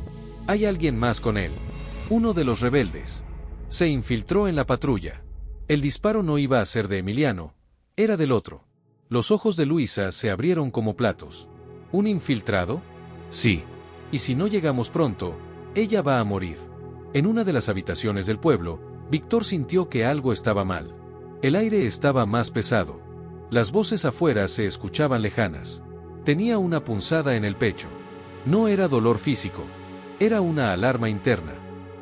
Hay alguien más con él. Uno de los rebeldes. Se infiltró en la patrulla. El disparo no iba a ser de Emiliano, era del otro. Los ojos de Luisa se abrieron como platos. ¿Un infiltrado? Sí. Y si no llegamos pronto, ella va a morir. En una de las habitaciones del pueblo, Víctor sintió que algo estaba mal. El aire estaba más pesado. Las voces afuera se escuchaban lejanas. Tenía una punzada en el pecho. No era dolor físico. Era una alarma interna.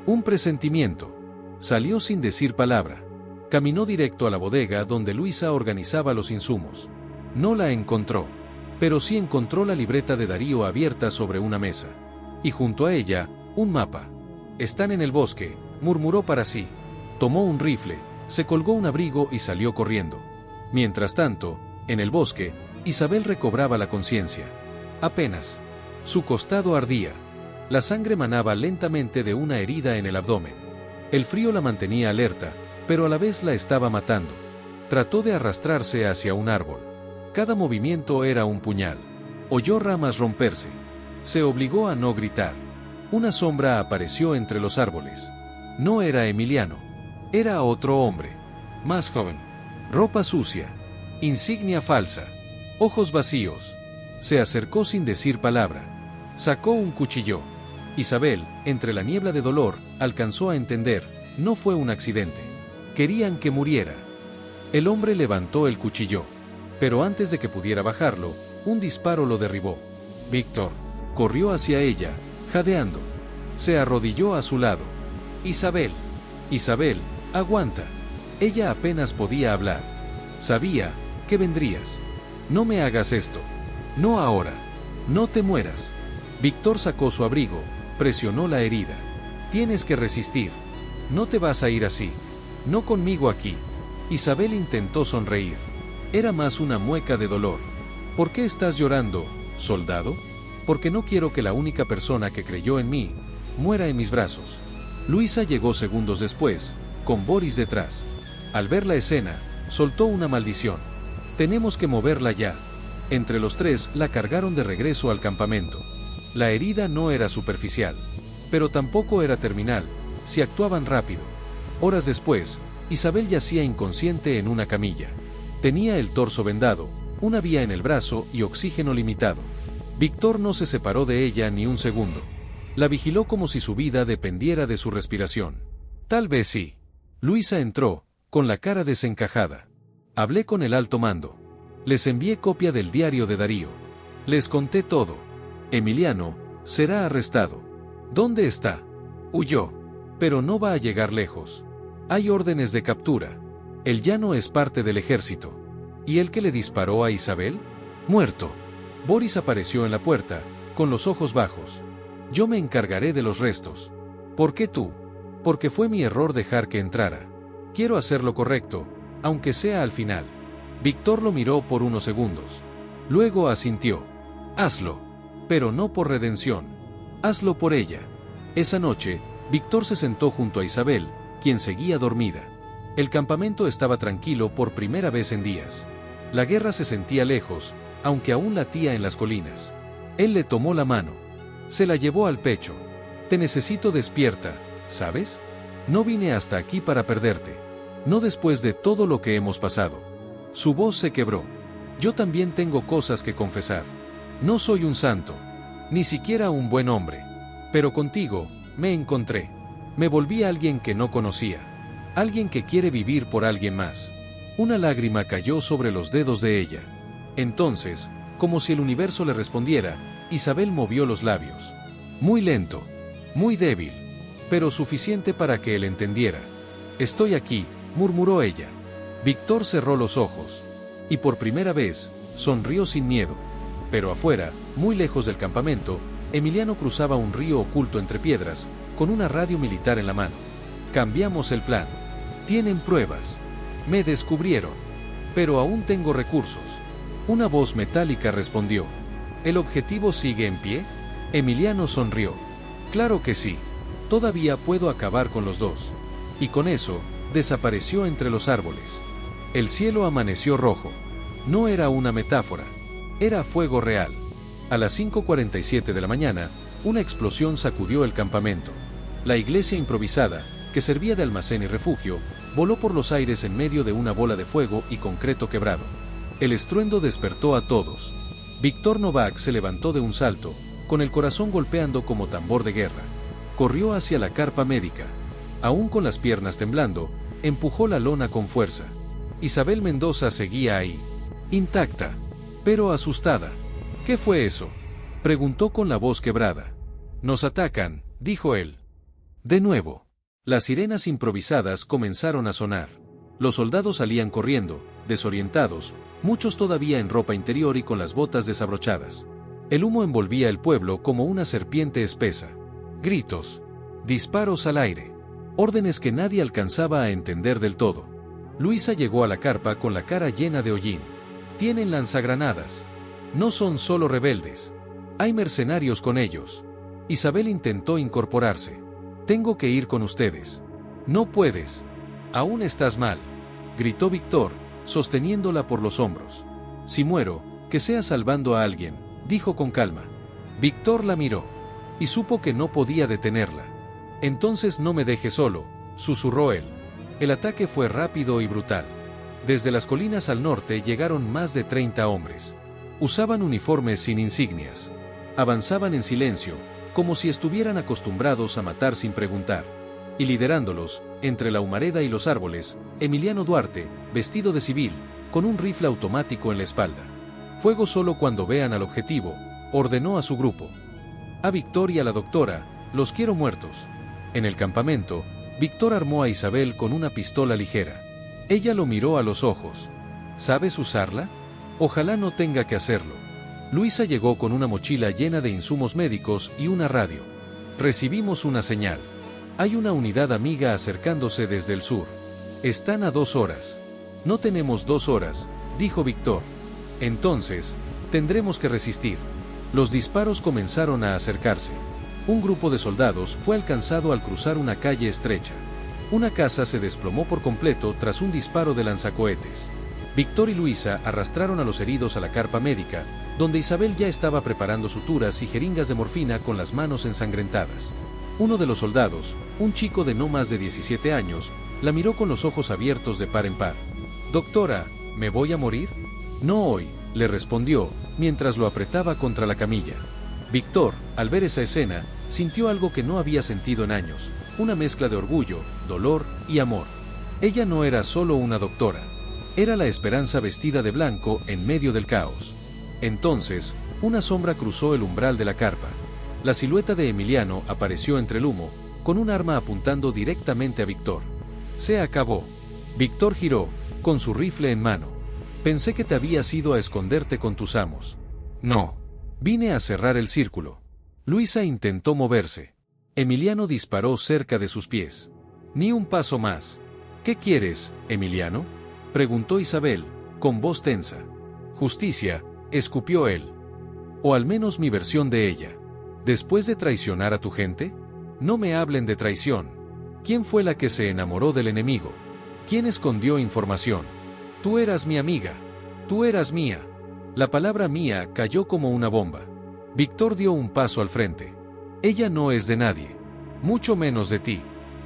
Un presentimiento. Salió sin decir palabra. Caminó directo a la bodega donde Luisa organizaba los insumos. No la encontró. Pero sí encontró la libreta de Darío abierta sobre una mesa. Y junto a ella, un mapa. Están en el bosque, murmuró para sí. Tomó un rifle, se colgó un abrigo y salió corriendo. Mientras tanto, en el bosque, Isabel recobraba la conciencia. Apenas. Su costado ardía. La sangre manaba lentamente de una herida en el abdomen. El frío la mantenía alerta, pero a la vez la estaba matando. Trató de arrastrarse hacia un árbol. Cada movimiento era un puñal. Oyó ramas romperse. Se obligó a no gritar. Una sombra apareció entre los árboles. No era Emiliano. Era otro hombre. Más joven. Ropa sucia. Insignia falsa. Ojos vacíos. Se acercó sin decir palabra. Sacó un cuchillo. Isabel, entre la niebla de dolor, alcanzó a entender, no fue un accidente. Querían que muriera. El hombre levantó el cuchillo. Pero antes de que pudiera bajarlo, un disparo lo derribó. Víctor corrió hacia ella, jadeando. Se arrodilló a su lado. Isabel. Isabel, aguanta. Ella apenas podía hablar. Sabía que vendrías. No me hagas esto. No ahora. No te mueras. Víctor sacó su abrigo, presionó la herida. Tienes que resistir. No te vas a ir así. No conmigo aquí. Isabel intentó sonreír. Era más una mueca de dolor. ¿Por qué estás llorando, soldado? Porque no quiero que la única persona que creyó en mí muera en mis brazos. Luisa llegó segundos después, con Boris detrás. Al ver la escena, soltó una maldición. Tenemos que moverla ya. Entre los tres la cargaron de regreso al campamento. La herida no era superficial, pero tampoco era terminal, si actuaban rápido. Horas después, Isabel yacía inconsciente en una camilla. Tenía el torso vendado, una vía en el brazo y oxígeno limitado. Víctor no se separó de ella ni un segundo. La vigiló como si su vida dependiera de su respiración. Tal vez sí. Luisa entró, con la cara desencajada. Hablé con el alto mando. Les envié copia del diario de Darío. Les conté todo. Emiliano será arrestado. ¿Dónde está? Huyó. Pero no va a llegar lejos. Hay órdenes de captura. Él ya no es parte del ejército. ¿Y el que le disparó a Isabel? Muerto. Boris apareció en la puerta, con los ojos bajos. Yo me encargaré de los restos. ¿Por qué tú? Porque fue mi error dejar que entrara. Quiero hacer lo correcto, aunque sea al final. Víctor lo miró por unos segundos. Luego asintió. Hazlo. Pero no por redención. Hazlo por ella. Esa noche, Víctor se sentó junto a Isabel, quien seguía dormida. El campamento estaba tranquilo por primera vez en días. La guerra se sentía lejos, aunque aún latía en las colinas. Él le tomó la mano. Se la llevó al pecho. Te necesito despierta, ¿sabes? No vine hasta aquí para perderte. No después de todo lo que hemos pasado. Su voz se quebró. Yo también tengo cosas que confesar. No soy un santo. Ni siquiera un buen hombre. Pero contigo, me encontré. Me volví alguien que no conocía. Alguien que quiere vivir por alguien más. Una lágrima cayó sobre los dedos de ella. Entonces, como si el universo le respondiera, Isabel movió los labios. Muy lento, muy débil, pero suficiente para que él entendiera. Estoy aquí, murmuró ella. Víctor cerró los ojos. Y por primera vez, sonrió sin miedo. Pero afuera, muy lejos del campamento, Emiliano cruzaba un río oculto entre piedras, con una radio militar en la mano. Cambiamos el plan. Tienen pruebas. Me descubrieron. Pero aún tengo recursos. Una voz metálica respondió. ¿El objetivo sigue en pie? Emiliano sonrió. Claro que sí. Todavía puedo acabar con los dos. Y con eso, desapareció entre los árboles. El cielo amaneció rojo. No era una metáfora. Era fuego real. A las 5:47 de la mañana, una explosión sacudió el campamento. La iglesia improvisada, que servía de almacén y refugio, voló por los aires en medio de una bola de fuego y concreto quebrado. El estruendo despertó a todos. Víctor Novak se levantó de un salto, con el corazón golpeando como tambor de guerra. Corrió hacia la carpa médica. Aún con las piernas temblando, empujó la lona con fuerza. Isabel Mendoza seguía ahí, intacta, pero asustada. ¿Qué fue eso?, preguntó con la voz quebrada. Nos atacan, dijo él. De nuevo. Las sirenas improvisadas comenzaron a sonar. Los soldados salían corriendo, desorientados, muchos todavía en ropa interior y con las botas desabrochadas. El humo envolvía el pueblo como una serpiente espesa. Gritos. Disparos al aire. Órdenes que nadie alcanzaba a entender del todo. Luisa llegó a la carpa con la cara llena de hollín. Tienen lanzagranadas. No son solo rebeldes. Hay mercenarios con ellos. Isabel intentó incorporarse. Tengo que ir con ustedes. No puedes. Aún estás mal, gritó Víctor, sosteniéndola por los hombros. Si muero, que sea salvando a alguien, dijo con calma. Víctor la miró y supo que no podía detenerla. Entonces no me deje solo, susurró él. El ataque fue rápido y brutal. Desde las colinas al norte llegaron más de 30 hombres. Usaban uniformes sin insignias. Avanzaban en silencio, como si estuvieran acostumbrados a matar sin preguntar. Y liderándolos, entre la humareda y los árboles, Emiliano Duarte, vestido de civil, con un rifle automático en la espalda. Fuego solo cuando vean al objetivo, ordenó a su grupo. A Víctor y a la doctora, los quiero muertos. En el campamento, Víctor armó a Isabel con una pistola ligera. Ella lo miró a los ojos. ¿Sabes usarla? Ojalá no tenga que hacerlo. Luisa llegó con una mochila llena de insumos médicos y una radio. Recibimos una señal. Hay una unidad amiga acercándose desde el sur. Están a 2 horas. No tenemos 2 horas, dijo Víctor. Entonces, tendremos que resistir. Los disparos comenzaron a acercarse. Un grupo de soldados fue alcanzado al cruzar una calle estrecha. Una casa se desplomó por completo tras un disparo de lanzacohetes. Víctor y Luisa arrastraron a los heridos a la carpa médica, donde Isabel ya estaba preparando suturas y jeringas de morfina con las manos ensangrentadas. Uno de los soldados, un chico de no más de 17 años, la miró con los ojos abiertos de par en par. «Doctora, ¿me voy a morir?» «No hoy», le respondió, mientras lo apretaba contra la camilla. Víctor, al ver esa escena, sintió algo que no había sentido en años, una mezcla de orgullo, dolor y amor. Ella no era solo una doctora. Era la esperanza vestida de blanco en medio del caos. Entonces, una sombra cruzó el umbral de la carpa. La silueta de Emiliano apareció entre el humo, con un arma apuntando directamente a Víctor. Se acabó. Víctor giró, con su rifle en mano. Pensé que te habías ido a esconderte con tus amos. No. Vine a cerrar el círculo. Luisa intentó moverse. Emiliano disparó cerca de sus pies. Ni un paso más. ¿Qué quieres, Emiliano?, preguntó Isabel, con voz tensa. Justicia, escupió él. O al menos mi versión de ella. ¿Después de traicionar a tu gente? No me hablen de traición. ¿Quién fue la que se enamoró del enemigo? ¿Quién escondió información? Tú eras mi amiga. Tú eras mía. La palabra mía cayó como una bomba. Víctor dio un paso al frente. Ella no es de nadie. Mucho menos de ti.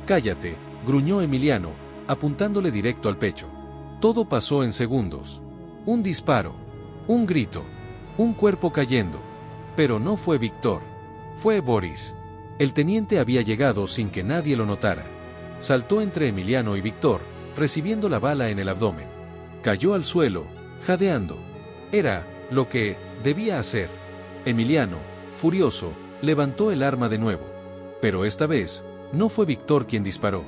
Cállate, gruñó Emiliano, apuntándole directo al pecho. Todo pasó en segundos. Un disparo. Un grito. Un cuerpo cayendo. Pero no fue Víctor. Fue Boris. El teniente había llegado sin que nadie lo notara. Saltó entre Emiliano y Víctor, recibiendo la bala en el abdomen. Cayó al suelo, jadeando. Era lo que debía hacer. Emiliano, furioso, levantó el arma de nuevo. Pero esta vez, no fue Víctor quien disparó.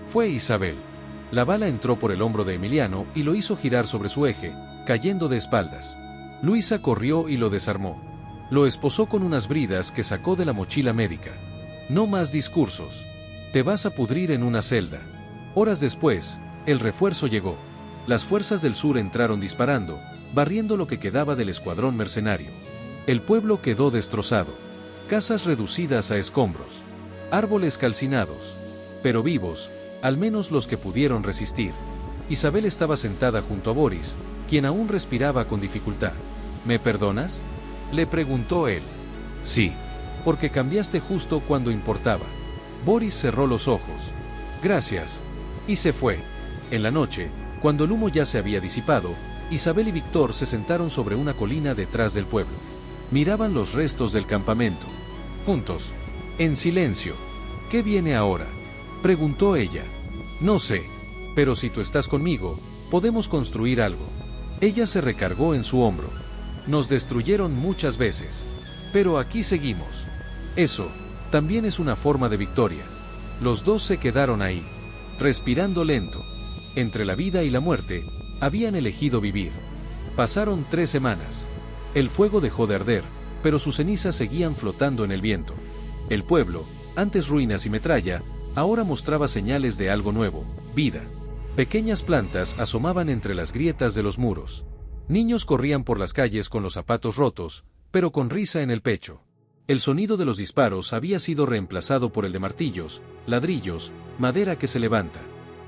Fue Isabel. La bala entró por el hombro de Emiliano y lo hizo girar sobre su eje, cayendo de espaldas. Luisa corrió y lo desarmó. Lo esposó con unas bridas que sacó de la mochila médica. No más discursos. Te vas a pudrir en una celda. Horas después, el refuerzo llegó. Las fuerzas del sur entraron disparando, barriendo lo que quedaba del escuadrón mercenario. El pueblo quedó destrozado. Casas reducidas a escombros. Árboles calcinados. Pero vivos, al menos los que pudieron resistir. Isabel estaba sentada junto a Boris, quien aún respiraba con dificultad. ¿Me perdonas?, Le preguntó él. Sí. Porque cambiaste justo cuando importaba. Boris cerró los ojos. Gracias. Y se fue. En la noche, cuando el humo ya se había disipado, Isabel y Víctor se sentaron sobre una colina detrás del pueblo. Miraban los restos del campamento. Juntos. En silencio. ¿Qué viene ahora?, preguntó ella. No sé. Pero si tú estás conmigo, podemos construir algo. Ella se recargó en su hombro. Nos destruyeron muchas veces. Pero aquí seguimos. Eso, también es una forma de victoria. Los dos se quedaron ahí, respirando lento. Entre la vida y la muerte, habían elegido vivir. Pasaron 3 semanas. El fuego dejó de arder, pero sus cenizas seguían flotando en el viento. El pueblo, antes ruinas y metralla, ahora mostraba señales de algo nuevo, vida. Pequeñas plantas asomaban entre las grietas de los muros. Niños corrían por las calles con los zapatos rotos, pero con risa en el pecho. El sonido de los disparos había sido reemplazado por el de martillos, ladrillos, madera que se levanta.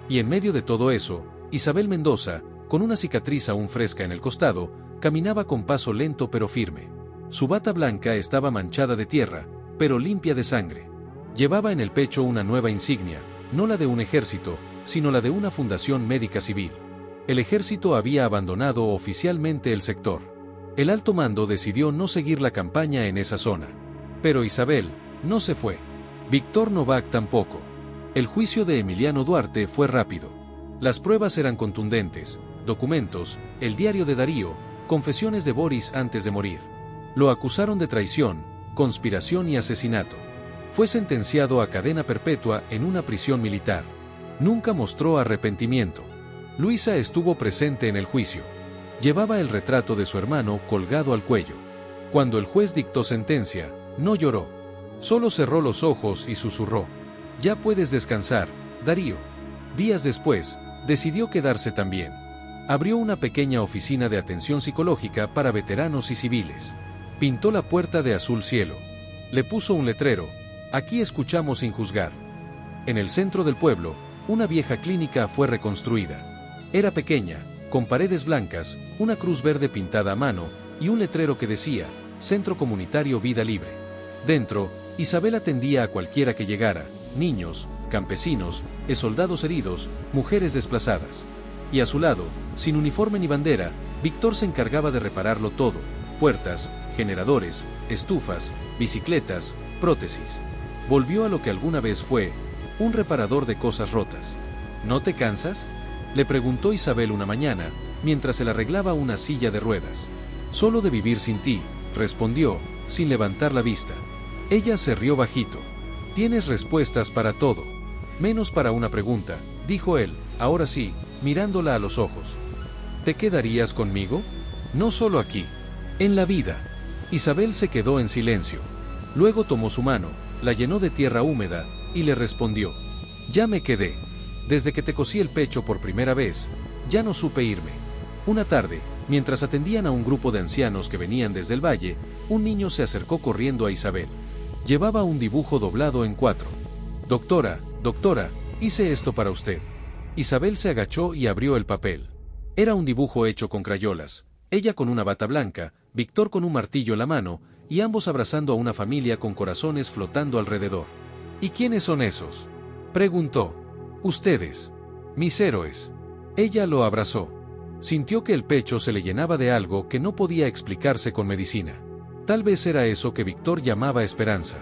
Y en medio de todo eso, Isabel Mendoza, con una cicatriz aún fresca en el costado, caminaba con paso lento pero firme. Su bata blanca estaba manchada de tierra, pero limpia de sangre. Llevaba en el pecho una nueva insignia, no la de un ejército, sino la de una fundación médica civil. El ejército había abandonado oficialmente el sector. El alto mando decidió no seguir la campaña en esa zona. Pero Isabel no se fue. Víctor Novak tampoco. El juicio de Emiliano Duarte fue rápido. Las pruebas eran contundentes, documentos, el diario de Darío, confesiones de Boris antes de morir. Lo acusaron de traición, conspiración y asesinato. Fue sentenciado a cadena perpetua en una prisión militar. Nunca mostró arrepentimiento. Luisa estuvo presente en el juicio. Llevaba el retrato de su hermano colgado al cuello. Cuando el juez dictó sentencia, no lloró. Solo cerró los ojos y susurró: «Ya puedes descansar, Darío». Días después, decidió quedarse también. Abrió una pequeña oficina de atención psicológica para veteranos y civiles. Pintó la puerta de azul cielo. Le puso un letrero: «Aquí escuchamos sin juzgar». En el centro del pueblo, una vieja clínica fue reconstruida. Era pequeña, con paredes blancas, una cruz verde pintada a mano, y un letrero que decía: «Centro Comunitario Vida Libre». Dentro, Isabel atendía a cualquiera que llegara: niños, campesinos, soldados heridos, mujeres desplazadas. Y a su lado, sin uniforme ni bandera, Víctor se encargaba de repararlo todo: puertas, generadores, estufas, bicicletas, prótesis. Volvió a lo que alguna vez fue: un reparador de cosas rotas. ¿No te cansas?, le preguntó Isabel una mañana, mientras él arreglaba una silla de ruedas. «Solo de vivir sin ti», respondió, sin levantar la vista. Ella se rió bajito. «Tienes respuestas para todo, menos para una pregunta», dijo él, ahora sí, mirándola a los ojos. «¿Te quedarías conmigo? No solo aquí, en la vida». Isabel se quedó en silencio. Luego tomó su mano, la llenó de tierra húmeda, y le respondió: «Ya me quedé. Desde que te cosí el pecho por primera vez, ya no supe irme». Una tarde, mientras atendían a un grupo de ancianos que venían desde el valle, un niño se acercó corriendo a Isabel. Llevaba un dibujo doblado en 4. «Doctora, doctora, hice esto para usted». Isabel se agachó y abrió el papel. Era un dibujo hecho con crayolas, ella con una bata blanca, Víctor con un martillo en la mano, y ambos abrazando a una familia con corazones flotando alrededor. «¿Y quiénes son esos?», preguntó. «Ustedes. Mis héroes». Ella lo abrazó. Sintió que el pecho se le llenaba de algo que no podía explicarse con medicina. Tal vez era eso que Víctor llamaba esperanza.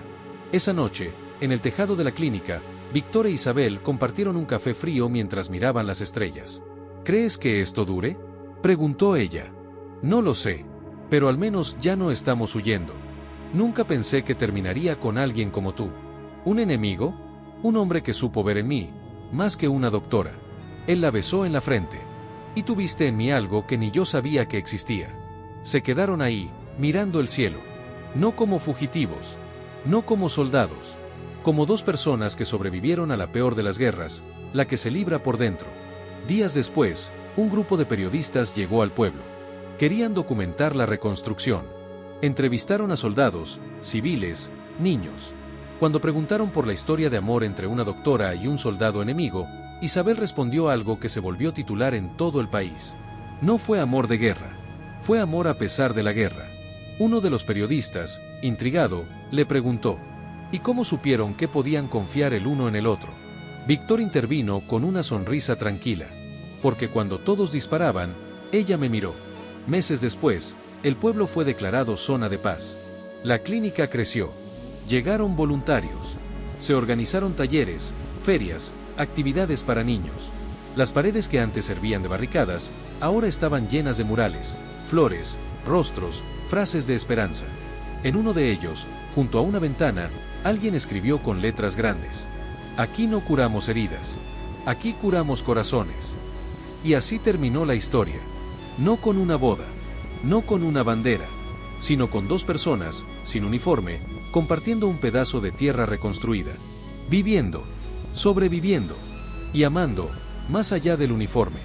Esa noche, en el tejado de la clínica, Víctor e Isabel compartieron un café frío mientras miraban las estrellas. «¿Crees que esto dure?», preguntó ella. «No lo sé. Pero al menos ya no estamos huyendo. Nunca pensé que terminaría con alguien como tú. ¿Un enemigo? Un hombre que supo ver en mí, más que una doctora». Él la besó en la frente. «Y tuviste en mí algo que ni yo sabía que existía». Se quedaron ahí, mirando el cielo. No como fugitivos. No como soldados. Como dos personas que sobrevivieron a la peor de las guerras, la que se libra por dentro. Días después, un grupo de periodistas llegó al pueblo. Querían documentar la reconstrucción. Entrevistaron a soldados, civiles, niños. Cuando preguntaron por la historia de amor entre una doctora y un soldado enemigo, Isabel respondió algo que se volvió titular en todo el país. No fue amor de guerra. Fue amor a pesar de la guerra. Uno de los periodistas, intrigado, le preguntó: ¿y cómo supieron que podían confiar el uno en el otro? Víctor intervino con una sonrisa tranquila. Porque cuando todos disparaban, ella me miró. Meses después, el pueblo fue declarado zona de paz. La clínica creció. Llegaron voluntarios. Se organizaron talleres, ferias, actividades para niños. Las paredes que antes servían de barricadas, ahora estaban llenas de murales, flores, rostros, frases de esperanza. En uno de ellos, junto a una ventana, alguien escribió con letras grandes: aquí no curamos heridas. Aquí curamos corazones. Y así terminó la historia. No con una boda, no con una bandera, sino con dos personas, sin uniforme, compartiendo un pedazo de tierra reconstruida. Viviendo, sobreviviendo y amando, más allá del uniforme.